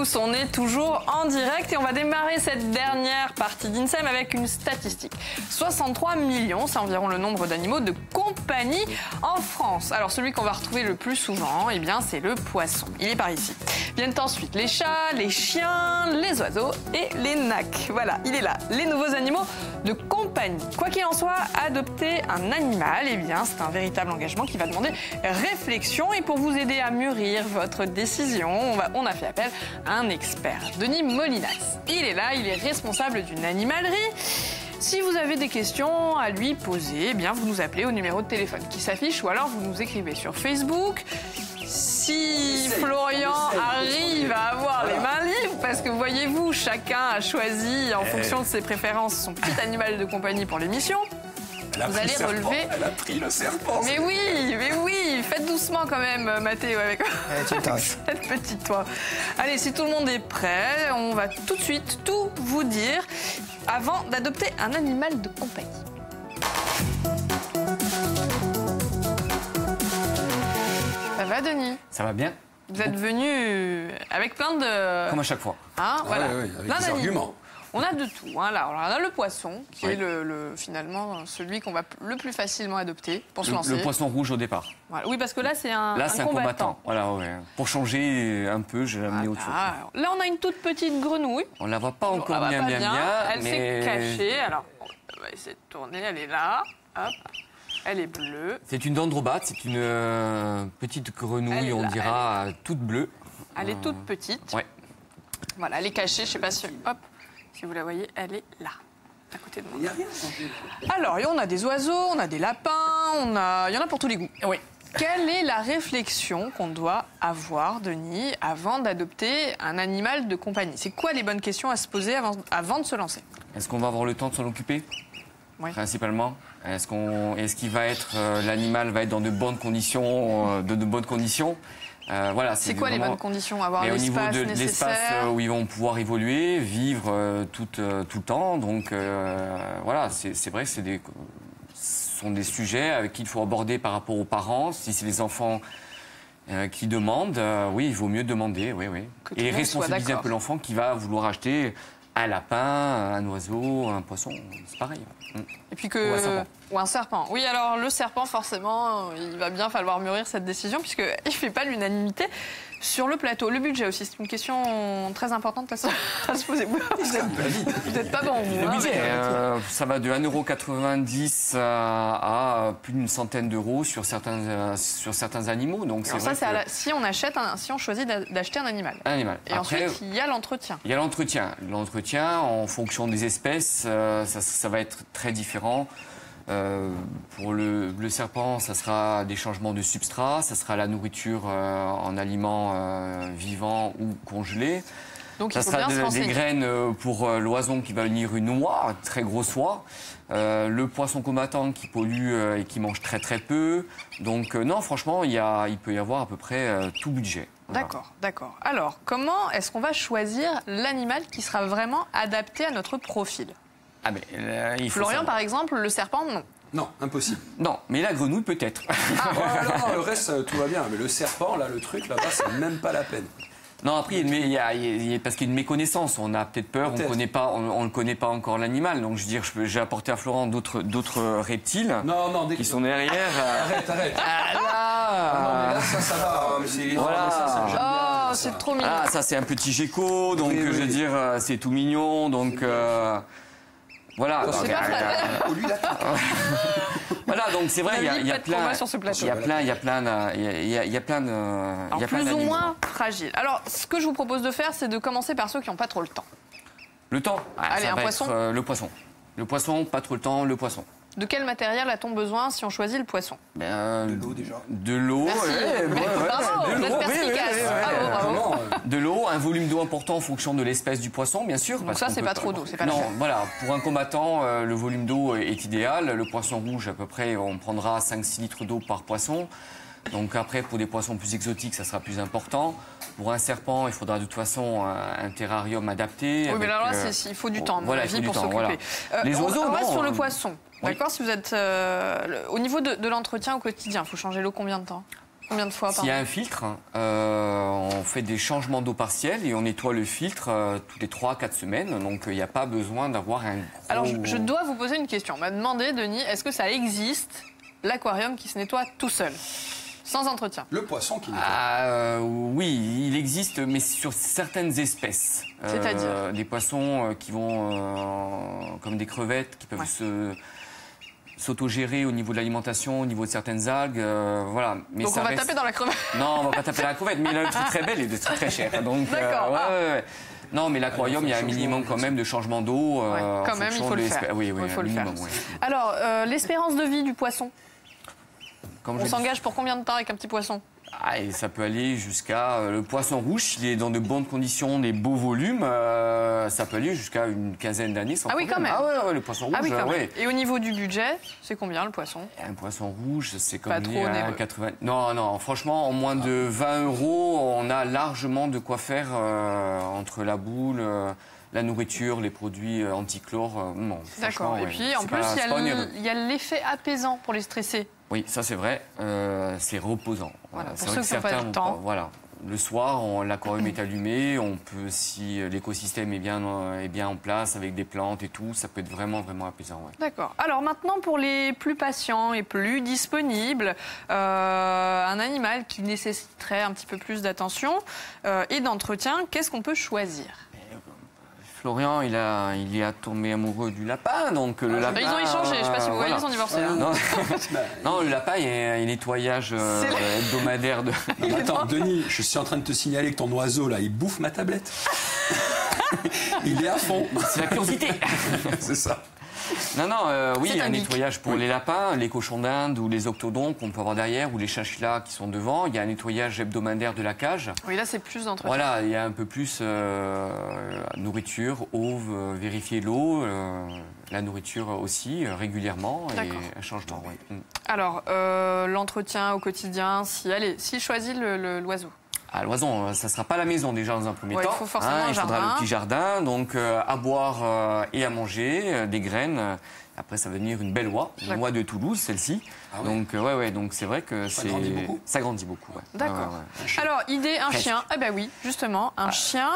tous, on est toujours en direct et on va démarrer cette dernière partie d'INSEM avec une statistique. 63 millions, c'est environ le nombre d'animaux de compagnie en France. Alors celui qu'on va retrouver le plus souvent, eh bien c'est le poisson. Il est par ici. Viennent ensuite les chats, les chiens, les oiseaux et les nacs. Voilà, il est là. Les nouveaux animaux de compagnie. Quoi qu'il en soit, adopter un animal, eh bien c'est un véritable engagement qui va demander réflexion. Et pour vous aider à mûrir votre décision, on a fait appel à un expert, Denis Molinas. Il est là, il est responsable d'une animalerie. Si vous avez des questions à lui poser, eh bien vous nous appelez au numéro de téléphone qui s'affiche ou alors vous nous écrivez sur Facebook. Si Florian arrive à avoir les mains libres, parce que voyez-vous, chacun a choisi en fonction de ses préférences son petit animal de compagnie pour l'émission. Vous allez relever. Elle a pris le serpent. Mais oui, faites doucement quand même, Mathéo, avec cette petite toi. Allez, si tout le monde est prêt, on va tout de suite tout vous dire avant d'adopter un animal de compagnie. Ça va, Denis? Ça va bien. Vous êtes venu avec plein de... Comme à chaque fois. Hein, voilà. Oui, avec Plein des arguments. On a de tout. Hein, là. On a le poisson, qui est finalement celui qu'on va le plus facilement adopter pour se lancer. Le poisson rouge au départ. Voilà. Oui, parce que là, c'est un combattant. Voilà, ouais. Pour changer un peu, j'ai amené autre chose. Là, on a une toute petite grenouille. On la voit pas encore bien. Elle s'est cachée. Alors, on va essayer de tourner. Elle est là. Hop. Elle est bleue. C'est une dendrobate. C'est une petite grenouille, on dira, toute bleue. Elle est toute petite. Ouais. Voilà, elle est cachée. Je sais pas si... Hop. Si vous la voyez, elle est là, à côté de moi. Il n'y a rien. Alors, on a des oiseaux, on a des lapins, il y en a pour tous les goûts. Oui. Quelle est la réflexion qu'on doit avoir, Denis, avant d'adopter un animal de compagnie? C'est quoi les bonnes questions à se poser avant de se lancer? Est-ce qu'on va avoir le temps de s'en occuper? Oui. Principalement. Est-ce qu'il va être l'animal va être dans de bonnes conditions, voilà, c'est quoi les bonnes conditions? Avoir l'espace nécessaire. Au niveau de l'espace où ils vont pouvoir évoluer, vivre tout le temps. Donc voilà, c'est vrai que ce sont des sujets avec qui il faut aborder par rapport aux parents. Si c'est les enfants qui demandent, oui, il vaut mieux demander, oui. Et responsabiliser un peu l'enfant qui va vouloir acheter un lapin, un oiseau, un poisson, c'est pareil. Et puis ou un serpent. Oui, alors le serpent, forcément, il va bien falloir mûrir cette décision puisqu'il ne fait pas l'unanimité sur le plateau. Le budget aussi, c'est une question très importante à se poser. Vous n'êtes pas bon, vous. Le budget, ça va de 1,90 € à plus d'une centaine d'euros sur certains animaux. Donc alors ça, c'est si on choisit d'acheter un animal. Un animal. Et après, ensuite, il y a l'entretien. Il y a l'entretien. L'entretien, en fonction des espèces, ça va être très différent. Pour le serpent, ça sera des changements de substrat, ça sera la nourriture en aliments vivants ou congelés. Donc ça sera des graines pour l'oison qui va venir une oie, une très grosse oie. Le poisson combattant qui pollue et qui mange très très peu. Donc non, franchement, il peut y avoir à peu près tout budget. Voilà. D'accord. Alors, comment est-ce qu'on va choisir l'animal qui sera vraiment adapté à notre profil? Florian, par exemple, le serpent, non. Non, impossible. Non, mais la grenouille, peut-être. Non, le reste, tout va bien. Mais le serpent, là, le truc, là-bas, c'est même pas la peine. Non, après, parce qu'il y a une méconnaissance. On a peut-être peur, on ne connaît pas encore l'animal. Donc, je veux dire, j'ai apporté à Florent d'autres reptiles qui sont derrière. Arrête. Ah là non, mais là, ça va. Voilà. C'est trop mignon. Ah, ça, c'est un petit gecko. Donc, je veux dire, c'est tout mignon. Donc... Voilà. Voilà, donc c'est vrai, il y a plein de plus ou moins fragile. Alors, ce que je vous propose de faire, c'est de commencer par ceux qui n'ont pas trop le temps. Le temps. Allez, un poisson. Le poisson. Le poisson, pas trop le temps, le poisson. De quel matériel a-t-on besoin si on choisit le poisson? De l'eau déjà. De l'eau. Bravo. De l'eau, un volume d'eau important en fonction de l'espèce du poisson, bien sûr. Donc ça, c'est pas trop d'eau, c'est pas non, voilà. Pour un combattant, le volume d'eau est idéal. Le poisson rouge, à peu près, on prendra 5-6 litres d'eau par poisson. Donc après, pour des poissons plus exotiques, ça sera plus important. Pour un serpent, il faudra de toute façon un terrarium adapté. Oui, mais là, il faut du temps, pour s'occuper. Voilà. Les oiseaux, on reste sur le poisson. D'accord, si vous êtes au niveau de l'entretien au quotidien, il faut changer l'eau combien de temps? Combien de fois par S'il y a an? un filtre, on fait des changements d'eau partiels et on nettoie le filtre toutes les 3-4 semaines. Donc il n'y a pas besoin d'avoir un gros... Alors je dois vous poser une question. On m'a demandé, Denis, est-ce que ça existe, l'aquarium qui se nettoie tout seul, sans entretien? Le poisson qui nettoie. Oui, il existe, mais sur certaines espèces. C'est-à-dire des poissons qui vont, comme des crevettes, qui peuvent s'autogérer au niveau de l'alimentation, au niveau de certaines algues, voilà. Mais donc ça on va reste... taper dans la crevette. Non, on va pas taper dans la crevette, mais le truc très belle et très très cher. Donc, D'accord. ouais. Non, mais l'aquarium, il y a un minimum quand même de changement d'eau. Quand même, il faut le faire. Oui, Il faut le faire. minimum, ouais. Alors, l'espérance de vie du poisson, Comme on je s'engage pour combien de temps avec un petit poisson? Et ça peut aller jusqu'à... le poisson rouge, il est dans de bonnes conditions, des beaux volumes, ça peut aller jusqu'à une quinzaine d'années sans problème. Quand même. Ouais, le poisson rouge, Ah oui, quand même. ouais. Et au niveau du budget, c'est combien le poisson? Un poisson rouge, c'est comme Pas trop onéreux. 80... Non, franchement, en moins de 20 €, on a largement de quoi faire entre la boule... la nourriture, les produits anti-chlore, non. D'accord. Et puis, en plus, il y a l'effet apaisant pour les stresser. Oui, ça c'est vrai, c'est reposant. Voilà, C'est pour vrai ceux que qui n'ont pas certains de ont temps. Voilà. Le soir, l'aquarium est allumé, on peut, si l'écosystème est bien en place, avec des plantes et tout, ça peut être vraiment, vraiment apaisant. Ouais. D'accord. Alors maintenant, pour les plus patients et plus disponibles, un animal qui nécessiterait un petit peu plus d'attention et d'entretien, qu'est-ce qu'on peut choisir? Florian, il est tombé amoureux du lapin, donc le lapin... Ils ont échangé, je ne sais pas si vous voyez, ils ont divorcé. Non, le lapin, il y a un nettoyage hebdomadaire de... Non, mais attends, Denis, je suis en train de te signaler que ton oiseau, là, il bouffe ma tablette. Il est à fond. C'est la curiosité. C'est ça. Non, oui, C'est un un geek. nettoyage pour les lapins, les cochons d'Inde ou les octodons qu'on peut avoir derrière ou les chinchillas qui sont devant. Il y a un nettoyage hebdomadaire de la cage. Oui, là, c'est plus d'entretien. Voilà, il y a un peu plus nourriture, eau, vérifier l'eau, la nourriture aussi régulièrement et un changement. Ouais. Alors, l'entretien au quotidien, s'il choisit l'oiseau. À l'oison, ça ne sera pas la maison déjà dans un premier temps. Il faut forcément un il faudra jardin. le petit jardin, donc à boire et à manger, des graines. Après, ça va devenir une belle oie, une oie de Toulouse, celle-ci. Ah ouais. Donc c'est vrai que Ça grandit beaucoup. Ça grandit beaucoup. Ouais. D'accord. Ouais. Alors, idée, un Presque. chien. Eh ben oui, justement, un chien.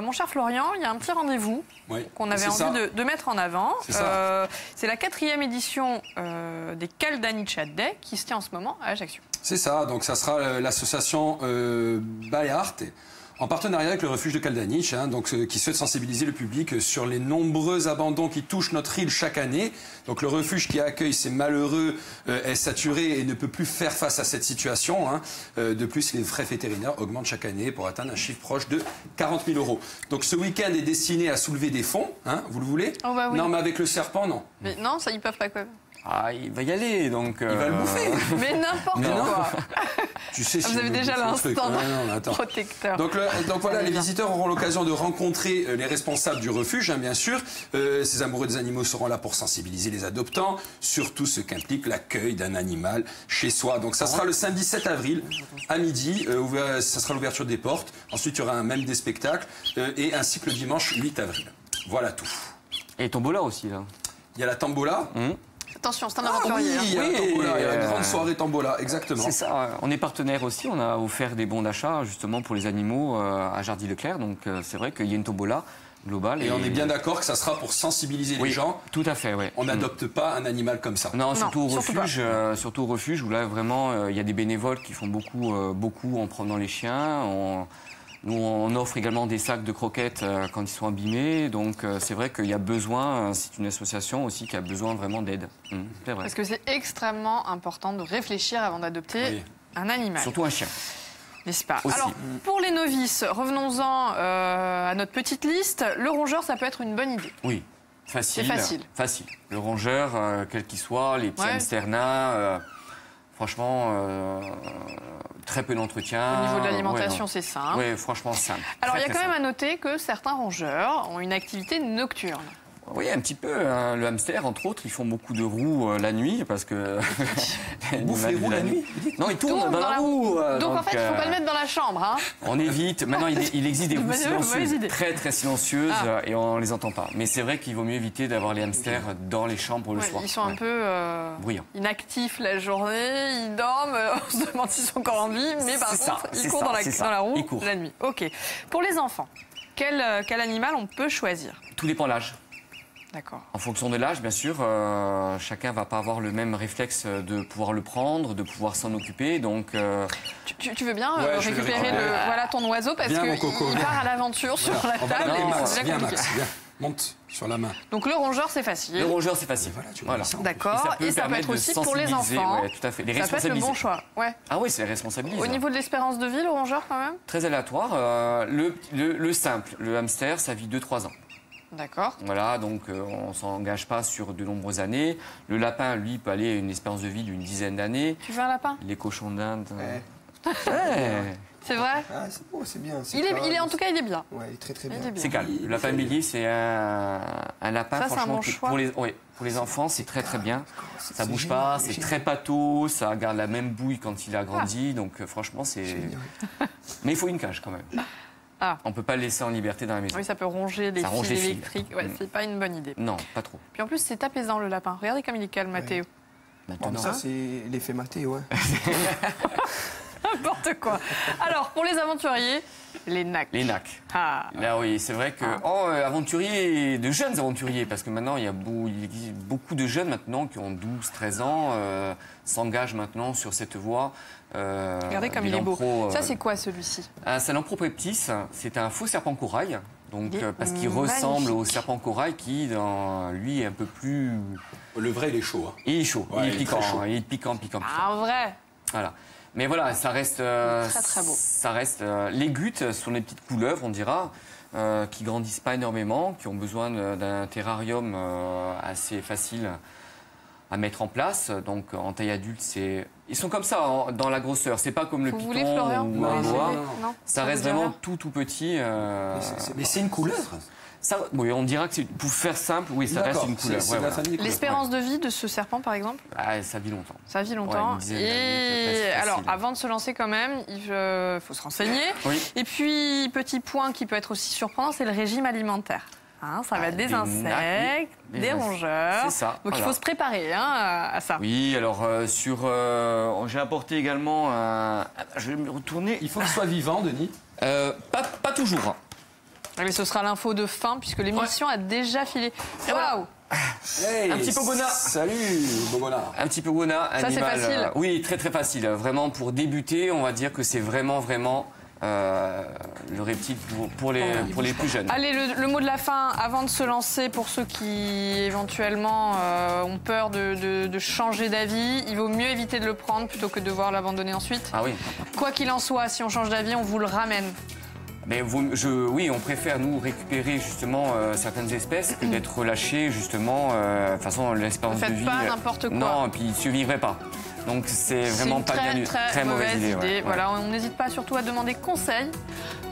Mon cher Florian, il y a un petit rendez-vous Oui. qu'on avait C'est envie ça. de mettre en avant. C'est ça. C'est la 4e édition des Caldanicha Day qui se tient en ce moment à Ajaccio. C'est ça, donc ça sera l'association Balearte, en partenariat avec le refuge de Caldaniche, qui souhaite sensibiliser le public sur les nombreux abandons qui touchent notre île chaque année. Donc le refuge qui accueille ces malheureux est saturé et ne peut plus faire face à cette situation. De plus, les frais vétérinaires augmentent chaque année pour atteindre un chiffre proche de 40 000 €. Donc ce week-end est destiné à soulever des fonds, vous le voulez? Oh bah oui. Non, mais avec le serpent, non. Mais non, ça, ils peuvent pas quoi. Ah, il va y aller, donc... Il va le bouffer. Mais n'importe non. quoi. Tu sais, Vous avez déjà l'instant attends. protecteur. Donc voilà, Allez, les bien. visiteurs auront l'occasion de rencontrer les responsables du refuge, bien sûr. Ces amoureux des animaux seront là pour sensibiliser les adoptants sur tout ce qu'implique l'accueil d'un animal chez soi. Donc ça sera le samedi 7 avril à midi, ça sera l'ouverture des portes. Ensuite, il y aura un même des spectacles et ainsi que le dimanche 8 avril. Voilà tout. Et tombola aussi, là. Il y a la tambola. Attention, c'est un Ah aventurier. oui, il y a la Oui, tambola, il y a la grande soirée tambola, exactement. C'est ça, on est partenaire aussi, on a offert des bons d'achat justement pour les animaux à Jardy Leclerc, donc c'est vrai qu'il y a une tombola globale. Et on est bien d'accord que ça sera pour sensibiliser les gens. Tout à fait, oui. On n'adopte pas un animal comme ça. Non, surtout surtout au refuge où là vraiment il y a des bénévoles qui font beaucoup en prenant les chiens. Nous, on offre également des sacs de croquettes quand ils sont abîmés. Donc, c'est vrai qu'il y a besoin, c'est une association aussi qui a besoin vraiment d'aide. C'est vrai. Parce que c'est extrêmement important de réfléchir avant d'adopter un animal. Surtout un chien. N'est-ce pas? Aussi. Alors, pour les novices, revenons-en à notre petite liste. Le rongeur, ça peut être une bonne idée. Oui, facile. C'est facile. Facile. Le rongeur, quel qu'il soit, les petits Ouais. hamsters nains, franchement, très peu d'entretien. Au niveau de l'alimentation, ouais, c'est simple. Oui, franchement, simple. Alors, il y a Très, quand très même à noter que certains rongeurs ont une activité nocturne. Oui, un petit peu. Hein. Le hamster, entre autres, ils font beaucoup de roues la nuit parce que... Ils bouffent les roues la nuit? Non, ils tournent dans la roue. Donc en fait, il ne faut pas le mettre dans la chambre. Hein. On évite. Maintenant, il existe des roues silencieuses, très très silencieuses, et on les entend pas. Mais c'est vrai qu'il vaut mieux éviter d'avoir les hamsters dans les chambres le soir. Ils sont un peu bruyants, inactifs la journée, ils dorment, on se demande s'ils sont encore en vie, mais par contre, ils courent dans la roue la nuit. Ok. Pour les enfants, quel animal on peut choisir? Tout dépend de l'âge. D'accord. En fonction de l'âge, bien sûr, chacun va pas avoir le même réflexe de pouvoir le prendre, de pouvoir s'en occuper. Donc, tu veux bien récupérer ton oiseau parce qu'il part à l'aventure sur la table. Viens Max, viens. Monte sur la main. Donc le rongeur, c'est facile. Le rongeur, c'est facile. Voilà. D'accord. Et ça peut être aussi pour les enfants. Ouais, tout à fait. Les ça peut être le bon choix. Ouais. Ah oui, c'est responsabilisé. Au niveau de l'espérance de vie, le rongeur, quand même? Très aléatoire. Le simple, le hamster, ça vit 2-3 ans. D'accord. Voilà, donc on ne s'engage pas sur de nombreuses années. Le lapin, lui, peut aller à une espérance de vie d'une dizaine d'années. Tu veux un lapin? Les cochons d'Inde. Ouais. C'est vrai? Ah, c'est beau, c'est bien. En tout cas, il est bien. Ouais, il est très très bien. C'est calme. Le lapin bélier, c'est un lapin, ça, franchement, pour les enfants, c'est très très bien. Ça bouge pas, c'est très pâteau, ça garde la même bouille quand il a grandi. Donc franchement, c'est... Mais il faut une cage quand même. Ah. On ne peut pas le laisser en liberté dans la maison. Oui, ça peut ronger les fils électriques. Ouais, c'est pas une bonne idée. Non, pas trop. Puis en plus, c'est apaisant le lapin. Regardez comme il est calme, Mathéo. Bon, ça, c'est l'effet Mathéo. Ouais. N'importe quoi. Alors, pour les aventuriers, les nacs. Les nacs. Ah. Là, oui, c'est vrai que... aventuriers, de jeunes aventuriers, parce que maintenant, il existe beaucoup de jeunes maintenant qui ont 12-13 ans, s'engagent maintenant sur cette voie. Regardez comme il est beau. Ça, c'est quoi, celui-ci? C'est un Lampropeptis. C'est un faux serpent corail. Donc, parce qu'il ressemble au serpent corail qui, lui, est un peu plus... Le vrai, il est chaud. Hein. Il est chaud. Ouais, il est piquant. Il est piquant. Ah, vrai? Voilà. Mais voilà, ça reste... très, très beau. Ça reste... les gutes sont des petites couleuvres, on dira, qui grandissent pas énormément, qui ont besoin d'un terrarium assez facile à mettre en place. Donc, en taille adulte, c'est... Ils sont comme ça dans la grosseur. C'est pas comme le python ou un boa. Ça reste vraiment tout petit. Mais c'est une couleuvre. Ça, oui, on dira que pour faire simple, oui, ça reste une couleuvre. L'espérance de vie de ce serpent, par exemple? Ça vit longtemps. Ça vit longtemps. Et alors, avant de se lancer quand même, il faut se renseigner. Oui. Et puis, petit point qui peut être aussi surprenant, c'est le régime alimentaire. Hein, ça va être des insectes, des rongeurs. C'est ça. Donc il faut se préparer à ça. Oui, alors j'ai apporté également je vais me retourner. Il faut qu'il soit vivant, Denis. Pas toujours. Hein. Mais ce sera l'info de fin puisque l'émission a déjà filé. Waouh! Hey, un petit pogona. Salut, Bogona. Un petit pogona, ça c'est facile. Oui, très très facile. Vraiment pour débuter, on va dire que c'est vraiment le reptile pour les plus jeunes. Allez, le mot de la fin avant de se lancer pour ceux qui éventuellement ont peur de changer d'avis. Il vaut mieux éviter de le prendre plutôt que de devoir l'abandonner ensuite. Ah oui. Quoi qu'il en soit, si on change d'avis, on vous le ramène. Mais oui, on préfère nous récupérer justement certaines espèces que d'être relâchés justement. De toute façon, l'espérance de vie. Ne faites pas n'importe quoi. Non, et puis ils ne survivraient pas. Donc c'est vraiment pas bien, très mauvaise idée. Ouais. Voilà, on n'hésite pas surtout à demander conseil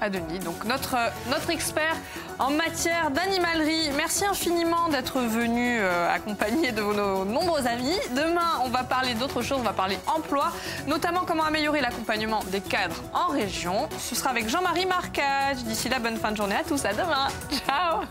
à Denis, donc notre expert en matière d'animalerie. Merci infiniment d'être venu accompagné de nos nombreux amis. Demain, on va parler d'autres choses, on va parler emploi, notamment comment améliorer l'accompagnement des cadres en région. Ce sera avec Jean-Marie Marcage. D'ici là, bonne fin de journée à tous, à demain. Ciao.